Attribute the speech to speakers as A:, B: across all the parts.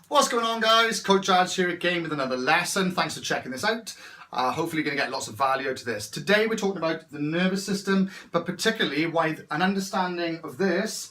A: What's going on, guys? Coach Adz here again with another lesson. Thanks for checking this out. Hopefully you're going to get lots of value out of this. Today we're talking about the nervous system, but particularly why an understanding of this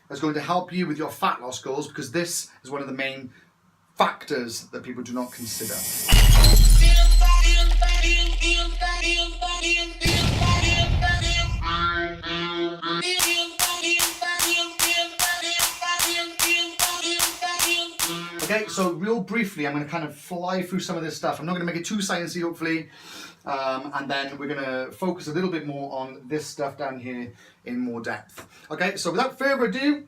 A: is going to help you with your fat loss goals, because this is one of the main factors that people do not consider. Okay, so real briefly, I'm going to kind of fly through some of this stuff. I'm not going to make it too sciencey, hopefully, and then we're going to focus a little bit more on this stuff down here in more depth. Okay, so without further ado,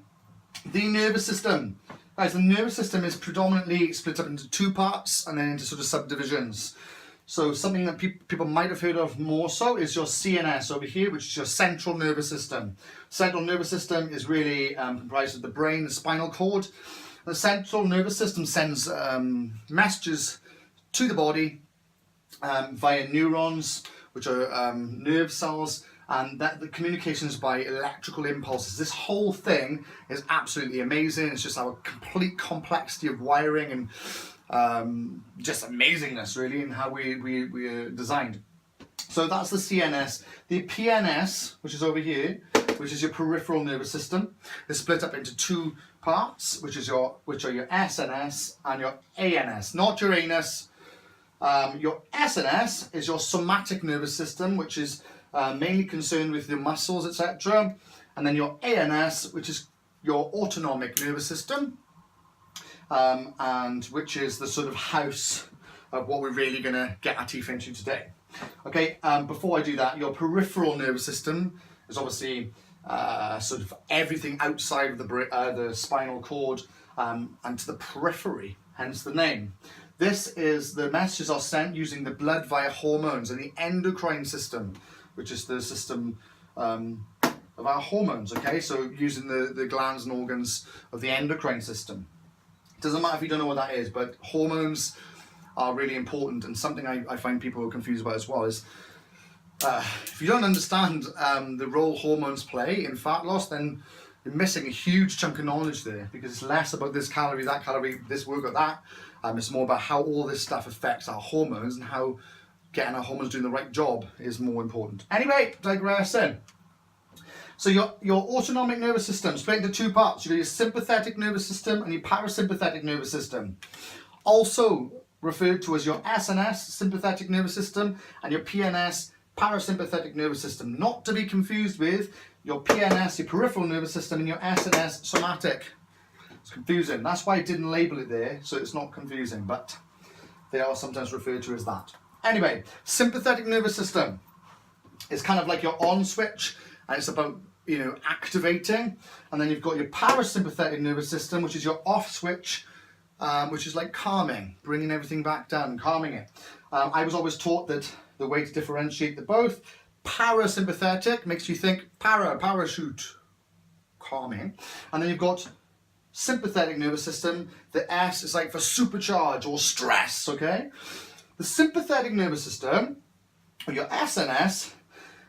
A: the nervous system. Guys, the nervous system is predominantly split up into two parts and then into sort of subdivisions. So something that people might have heard of more so is your CNS over here, which is your central nervous system. Central nervous system is really comprised of the brain, the spinal cord. The central nervous system sends messages to the body via neurons, which are nerve cells, and that the communications by electrical impulses. This whole thing is absolutely amazing. It's just our complete complexity of wiring and just amazingness, really, in how we are designed. So that's the CNS. The PNS, which is over here, which is your peripheral nervous system, is split up into two parts, which are your SNS and your ANS, not your anus. Your SNS is your somatic nervous system, which is mainly concerned with the muscles, etc. And then your ANS, which is your autonomic nervous system, and which is the sort of house of what we're really going to get our teeth into today. Okay, before I do that, your peripheral nervous system is obviously sort of everything outside of the spinal cord and to the periphery, hence the name. This is the messages are sent using the blood via hormones and the endocrine system, which is the system of our hormones, okay? So using the glands and organs of the endocrine system. It doesn't matter if you don't know what that is, but hormones are really important, and something I find people are confused about as well is if you don't understand the role hormones play in fat loss, then you're missing a huge chunk of knowledge there, because it's less about this calorie, that calorie, this workout, that. It's more about how all this stuff affects our hormones and how getting our hormones doing the right job is more important. Anyway, digressing. So your autonomic nervous system split into two parts. You've got your sympathetic nervous system and your parasympathetic nervous system. Also referred to as your SNS, sympathetic nervous system, and your PNS, parasympathetic nervous system. Not to be confused with your PNS, your peripheral nervous system, and your SNS, somatic. It's confusing. That's why I didn't label it there, so it's not confusing, but they are sometimes referred to as that. Anyway, sympathetic nervous system is kind of like your on switch, and it's about, you know, activating. And then you've got your parasympathetic nervous system, which is your off switch, which is like calming, bringing everything back down, calming it. I was always taught that the way to differentiate the both, parasympathetic makes you think parachute, calming. And then you've got sympathetic nervous system, the S is like for supercharge or stress, okay? The sympathetic nervous system, or your SNS,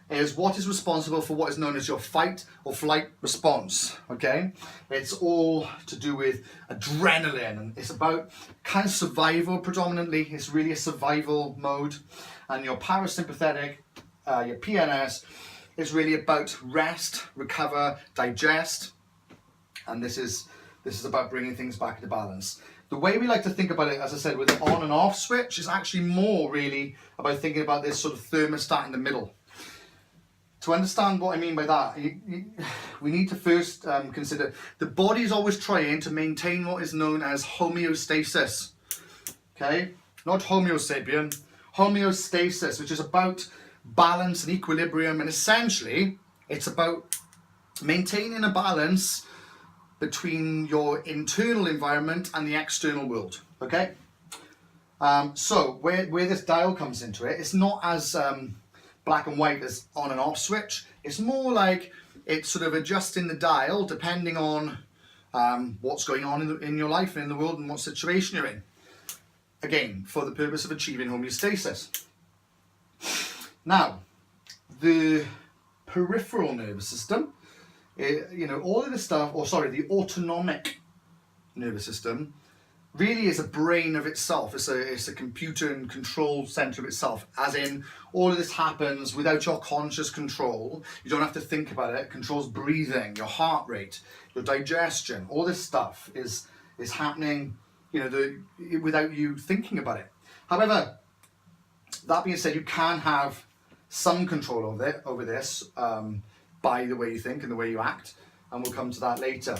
A: is what is responsible for what is known as your fight or flight response, okay? It's all to do with adrenaline, and it's about kind of survival predominantly. It's really a survival mode. And your parasympathetic, your PNS, is really about rest, recover, digest, and this is about bringing things back into balance. The way we like to think about it, as I said, with the on and off switch, is actually more really about thinking about this sort of thermostat in the middle. To understand what I mean by that, we need to first consider the body is always trying to maintain what is known as homeostasis. Okay? Not Homo sapien, homeostasis, which is about balance and equilibrium, and essentially it's about maintaining a balance between your internal environment and the external world, okay? So where this dial comes into it, it's not as black and white as on and off switch. It's more like it's sort of adjusting the dial depending on what's going on in your life and in the world and what situation you're in. Again, for the purpose of achieving homeostasis. Now, the peripheral nervous system, you know, all of this stuff, the autonomic nervous system really is a brain of itself. It's a computer and control center of itself, as in all of this happens without your conscious control. You don't have to think about it. It controls breathing, your heart rate, your digestion. All this stuff is happening, you know, without you thinking about it. However, that being said, you can have some control over this by the way you think and the way you act, and we'll come to that later.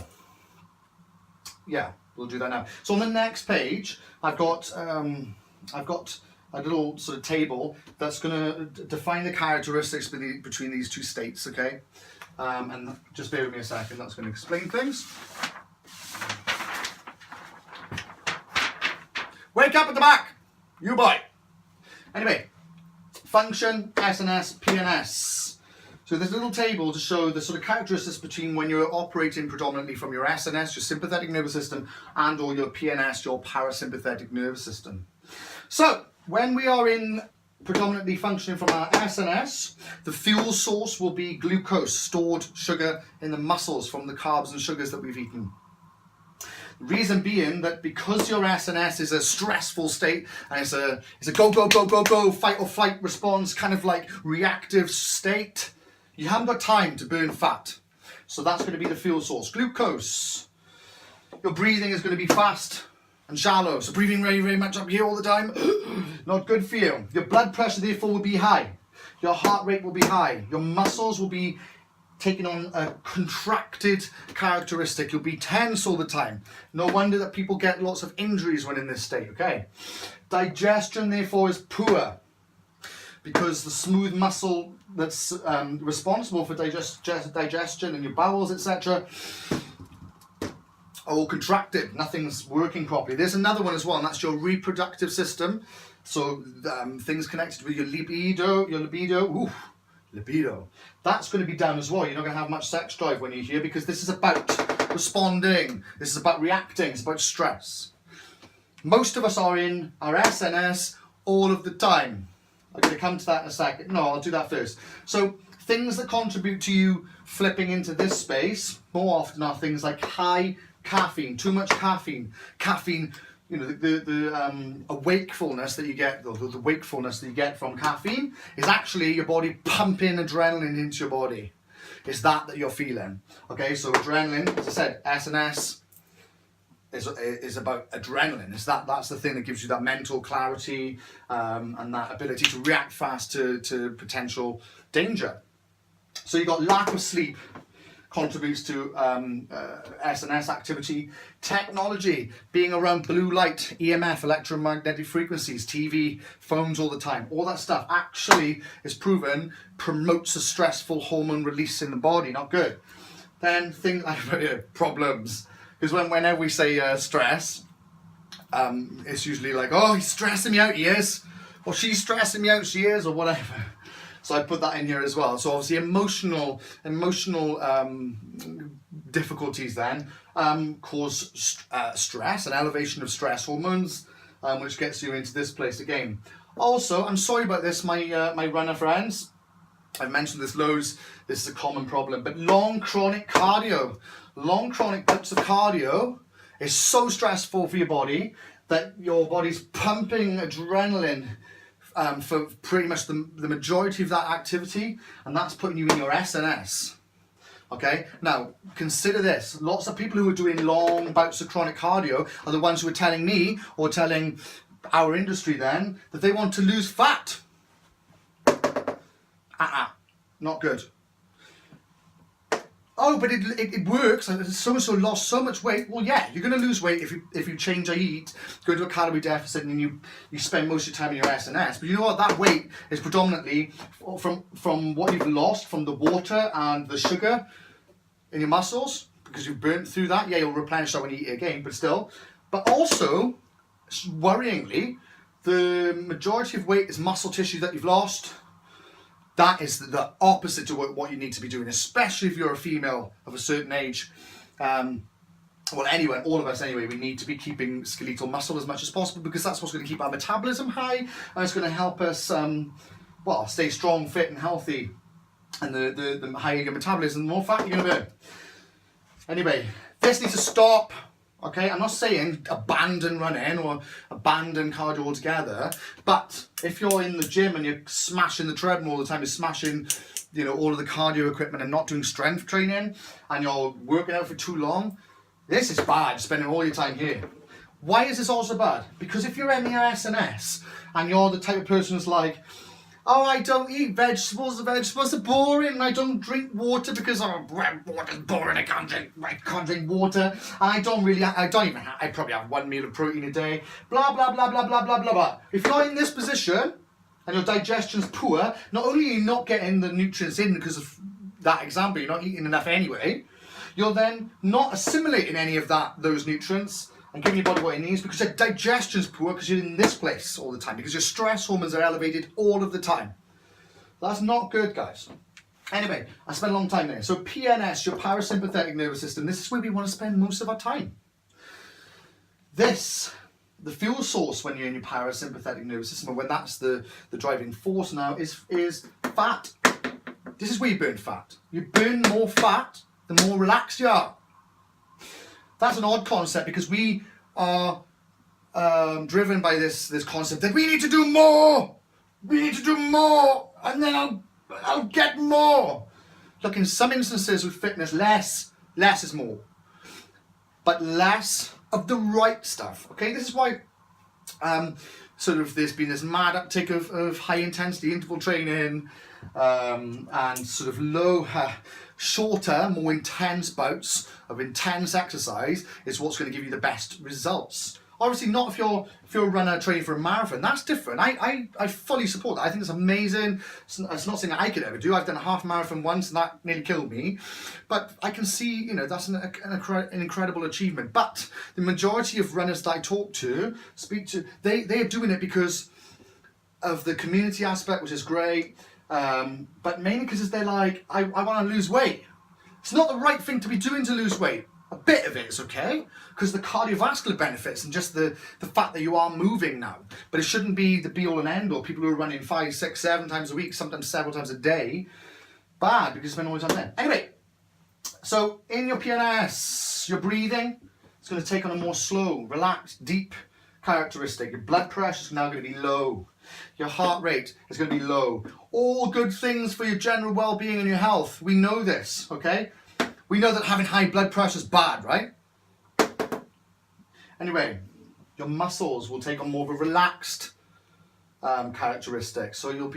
A: Yeah, we'll do that now. So on the next page, I've got a little sort of table that's going to define the characteristics between these two states, okay? And just bear with me a second, that's going to explain things. Wake up at the back, you boy. Anyway, function, SNS, PNS. So there's a little table to show the sort of characteristics between when you're operating predominantly from your SNS, your sympathetic nervous system, and or your PNS, your parasympathetic nervous system. So when we are in predominantly functioning from our SNS, the fuel source will be glucose, stored sugar in the muscles from the carbs and sugars that we've eaten. Reason being that because your SNS is a stressful state and it's a go, go, go, go, go, fight or flight response, kind of like reactive state, you haven't got time to burn fat. So that's going to be the fuel source. Glucose. Your breathing is going to be fast and shallow. So breathing very, very much up here all the time, not good for you. Your blood pressure therefore will be high. Your heart rate will be high. Your muscles will be taking on a contracted characteristic. You'll be tense all the time. No wonder that people get lots of injuries when in this state, okay? Digestion therefore is poor, because the smooth muscle that's responsible for digestion and your bowels, etc., are all contracted. Nothing's working properly. There's another one as well, and that's your reproductive system. So things connected with your libido. That's going to be down as well. You're not going to have much sex drive when you're here, because this is about responding. This is about reacting. It's about stress. Most of us are in our SNS all of the time. I'm going to come to that in a second. No, I'll do that first. So things that contribute to you flipping into this space more often are things like high caffeine, too much caffeine. Caffeine, you know, the wakefulness that you get, the wakefulness that you get from caffeine is actually your body pumping adrenaline into your body. It's that you're feeling. Okay, so adrenaline, as I said, SNS is about adrenaline. It's that's the thing that gives you that mental clarity and that ability to react fast to potential danger. So you've got lack of sleep contributes to SNS activity. Technology, being around blue light, EMF, electromagnetic frequencies, TV, phones all the time, all that stuff actually is proven promotes a stressful hormone release in the body. Not good. Then things like problems. Because whenever we say stress, it's usually like, oh, he's stressing me out, he is. Or she's stressing me out, she is, or whatever. So I put that in here as well. So obviously emotional difficulties then cause stress, an elevation of stress hormones, which gets you into this place again. Also, I'm sorry about this, my runner friends. I've mentioned this loads. This is a common problem. But long chronic cardio, long chronic bouts of cardio is so stressful for your body that your body's pumping adrenaline for pretty much the majority of that activity, and that's putting you in your SNS. Okay, now consider this. Lots of people who are doing long bouts of chronic cardio are the ones who are telling me, or telling our industry then, that they want to lose fat. Not good. Oh, but it works. So-and-so lost so much weight. Well, yeah, you're going to lose weight if you change how you eat, go into a calorie deficit, and you spend most of your time in your SNS. But you know what? That weight is predominantly from what you've lost from the water and the sugar in your muscles, because you've burnt through that. Yeah, you'll replenish that when you eat again, but still. But also, worryingly, the majority of weight is muscle tissue that you've lost. That is the opposite to what you need to be doing, especially if you're a female of a certain age. Well, anyway, all of us anyway, we need to be keeping skeletal muscle as much as possible, because that's what's going to keep our metabolism high, and it's going to help us, stay strong, fit, and healthy. And the higher your metabolism, the more fat you're going to burn. Anyway, this needs to stop. Okay, I'm not saying abandon running or abandon cardio altogether, but if you're in the gym and you're smashing the treadmill all the time, you're smashing, you know, all of the cardio equipment and not doing strength training, and you're working out for too long, this is bad, spending all your time here. Why is this also bad? Because if you're MES and you're the type of person who's like, oh, I don't eat vegetables, the vegetables are boring, and I don't drink water because water's boring, I can't drink water, and I probably have 1 meal of protein a day, blah, blah, blah, blah, blah, blah, blah, blah. If you're in this position, and your digestion's poor, not only are you not getting the nutrients in because of that example, you're not eating enough anyway, you're then not assimilating any of those nutrients, and giving your body what it needs because your digestion's poor because you're in this place all the time, because your stress hormones are elevated all of the time. That's not good, guys. Anyway, I spent a long time there. So PNS, your parasympathetic nervous system, this is where we want to spend most of our time. The fuel source when you're in your parasympathetic nervous system, and when that's the driving force now, is fat. This is where you burn fat. You burn more fat, the more relaxed you are. That's an odd concept because we are driven by this concept that we need to do more. We need to do more, and then I'll get more. Look, in some instances with fitness, less is more, but less of the right stuff. Okay, this is why sort of there's been this mad uptick of high intensity interval training and sort of shorter, more intense bouts of intense exercise is what's going to give you the best results. Obviously not if you're a runner training for a marathon, that's different. I fully support that. I think it's amazing. It's not something that I could ever do. I've done a half marathon once and that nearly killed me. But I can see, you know, that's an incredible achievement. But the majority of runners that I speak to, they are doing it because of the community aspect, which is great. But mainly because they're like, I want to lose weight. It's not the right thing to be doing to lose weight. A bit of it is okay, because the cardiovascular benefits and just the fact that you are moving now. But it shouldn't be the be all and end all. People who are running 5, 6, 7 times a week, sometimes several times a day, bad because you spend all your time there. Anyway, so in your PNS, your breathing is going to take on a more slow, relaxed, deep characteristic. Your blood pressure is now going to be low. Your heart rate is going to be low. All good things for your general well-being and your health. We know this, okay? We know that having high blood pressure is bad, right? Anyway, your muscles will take on more of a relaxed characteristic. So you'll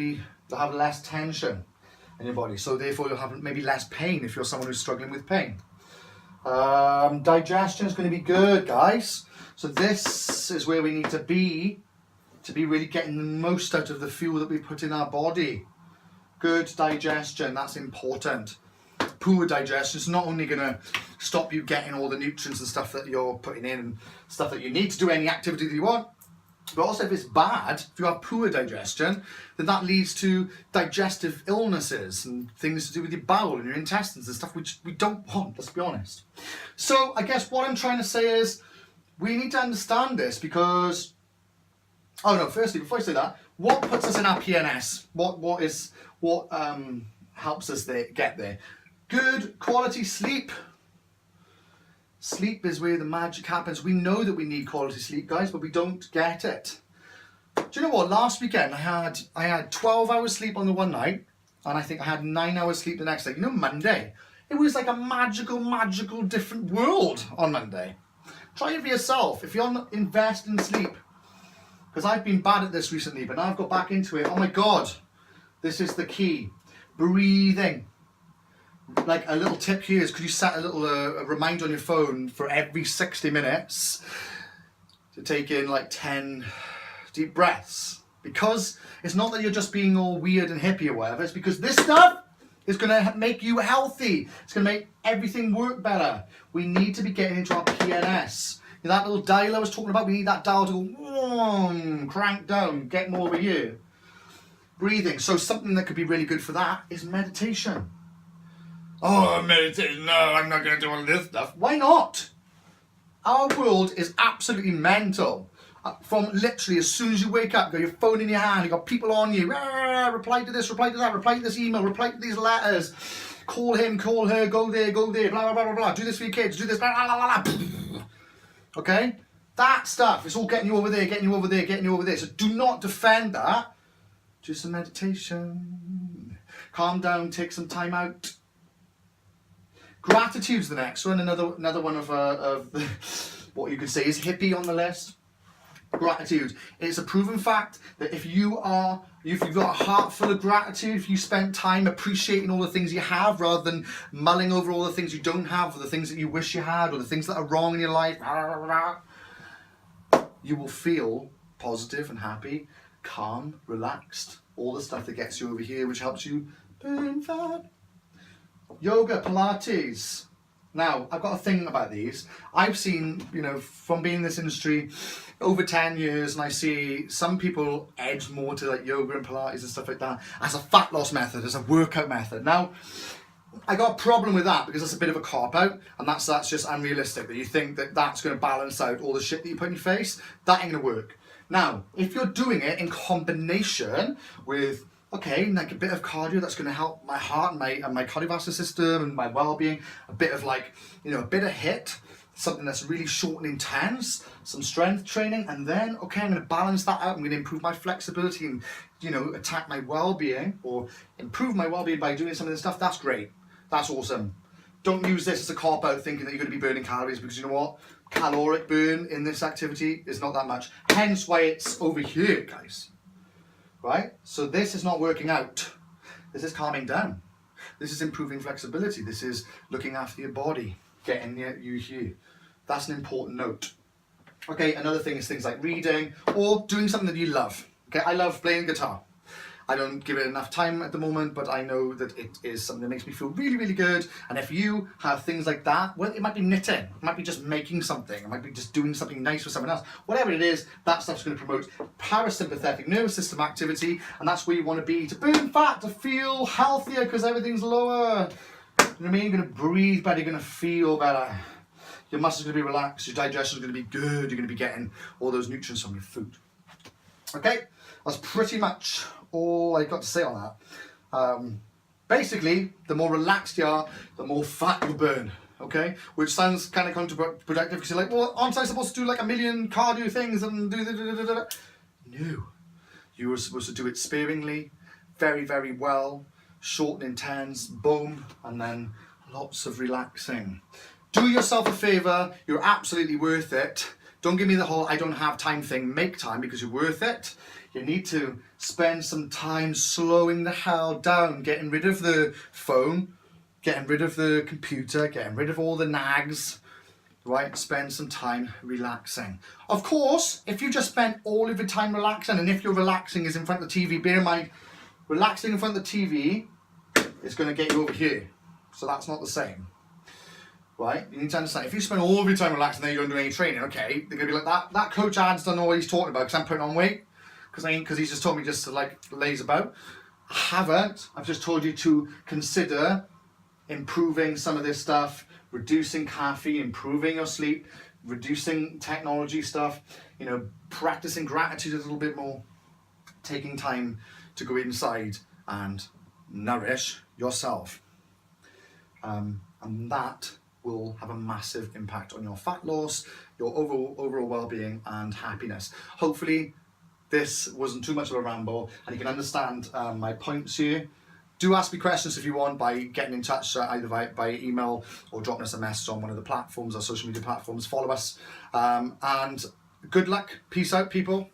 A: have less tension in your body. So therefore you'll have maybe less pain if you're someone who's struggling with pain. Digestion is going to be good, guys. So this is where we need to be really getting the most out of the fuel that we put in our body. Good digestion, that's important. Poor digestion is not only going to stop you getting all the nutrients and stuff that you're putting in and stuff that you need to do any activity that you want, but also if it's bad, if you have poor digestion, then that leads to digestive illnesses and things to do with your bowel and your intestines and stuff which we don't want, let's be honest. So I guess what I'm trying to say is we need to understand this because, firstly, before I say that, what puts us in our PNS? What helps us get there? Good quality sleep. Sleep is where the magic happens. We know that we need quality sleep, guys, but we don't get it. Do you know what? Last weekend I had 12 hours sleep on the one night, and I think I had 9 hours sleep the next day. You know, Monday, it was like a magical different world on Monday. Try it for yourself. If you're not invested in sleep, because I've been bad at this recently, but now I've got back into it. Oh my God, this is the key. Breathing. Like a little tip here is, could you set a little a reminder on your phone for every 60 minutes to take in like 10 deep breaths? Because it's not that you're just being all weird and hippie or whatever, it's because this stuff is going to make you healthy. It's going to make everything work better. We need to be getting into our PNS. You know, that little dial I was talking about, we need that dial to go crank down, get more over here. Breathing. So something that could be really good for that is meditation. Oh, meditation, no, I'm not going to do all this stuff. Why not? Our world is absolutely mental. From literally as soon as you wake up, you got your phone in your hand, you got people on you, reply to this, reply to that, reply to this email, reply to these letters, call him, call her, go there, blah, blah, blah, blah, blah, do this for your kids, do this, blah, blah, blah, blah. Okay? That stuff, it's all getting you over there, getting you over there, getting you over there. So do not defend that. Do some meditation. Calm down, take some time out. Gratitude's the next one. Another one of the, what you could say is hippie on the list. Gratitude. It's a proven fact that if you've got a heart full of gratitude, if you spend time appreciating all the things you have rather than mulling over all the things you don't have, or the things that you wish you had, or the things that are wrong in your life, you will feel positive and happy, calm, relaxed, all the stuff that gets you over here, which helps you burn fat. Yoga, Pilates. Now, I've got a thing about these. I've seen, from being in this industry over 10 years, and I see some people edge more to like yoga and Pilates and stuff like that as a fat loss method, as a workout method. Now, I got a problem with that because that's a bit of a cop-out, and that's just unrealistic, that you think that that's going to balance out all the shit that you put in your face. That ain't going to work. Now, if you're doing it in combination with, okay, like a bit of cardio that's going to help my heart and my cardiovascular system and my well-being, a bit of like, a bit of HIIT, something that's really short and intense, some strength training, and then, okay, I'm going to balance that out. I'm going to improve my flexibility and, attack my well-being or improve my well-being by doing some of this stuff. That's great. That's awesome. Don't use this as a cop-out thinking that you're going to be burning calories, because you know what? Caloric burn in this activity is not that much. Hence why it's over here, guys. Right? So this is not working out. This is calming down. This is improving flexibility. This is looking after your body, getting you here. That's an important note. Okay, another thing is things like reading or doing something that you love. Okay, I love playing guitar. I don't give it enough time at the moment, but I know that it is something that makes me feel really, really good. And if you have things like that, well, it might be knitting, it might be just making something, it might be just doing something nice for someone else. Whatever it is, that stuff's going to promote parasympathetic nervous system activity, and that's where you want to be, to burn fat, to feel healthier because everything's lower. You know what I mean? You're going to breathe better, you're going to feel better. Your muscles are going to be relaxed, your digestion is going to be good, you're going to be getting all those nutrients from your food. Okay, that's pretty much all I got to say on that. Basically, the more relaxed you are, the more fat you burn, okay? Which sounds kind of counterproductive because you're like, well, aren't I supposed to do like a million cardio things and do da-da-da-da-da? No. You were supposed to do it sparingly, very, very well, short and intense, boom, and then lots of relaxing. Do yourself a favor, you're absolutely worth it. Don't give me the whole I don't have time thing. Make time, because you're worth it. You need to spend some time slowing the hell down, getting rid of the phone, getting rid of the computer, getting rid of all the nags, right? Spend some time relaxing. Of course, if you just spend all of your time relaxing, and if you're relaxing is in front of the TV, bear in mind, relaxing in front of the TV is going to get you over here. So that's not the same. Right? You need to understand, if you spend all of your time relaxing, then you don't do any training, okay, they're going to be like, that coach Ad's don't know what he's talking about because I'm putting on weight, because he's just told me just to like laze about. I haven't. I've just told you to consider improving some of this stuff, reducing caffeine, improving your sleep, reducing technology stuff, practicing gratitude a little bit more, taking time to go inside and nourish yourself. And that will have a massive impact on your fat loss, your overall well-being and happiness. Hopefully this wasn't too much of a ramble and you can understand my points here. Do ask me questions if you want by getting in touch either by email or dropping us a message on one of the platforms, our social media platforms. Follow us, and good luck. Peace out, people.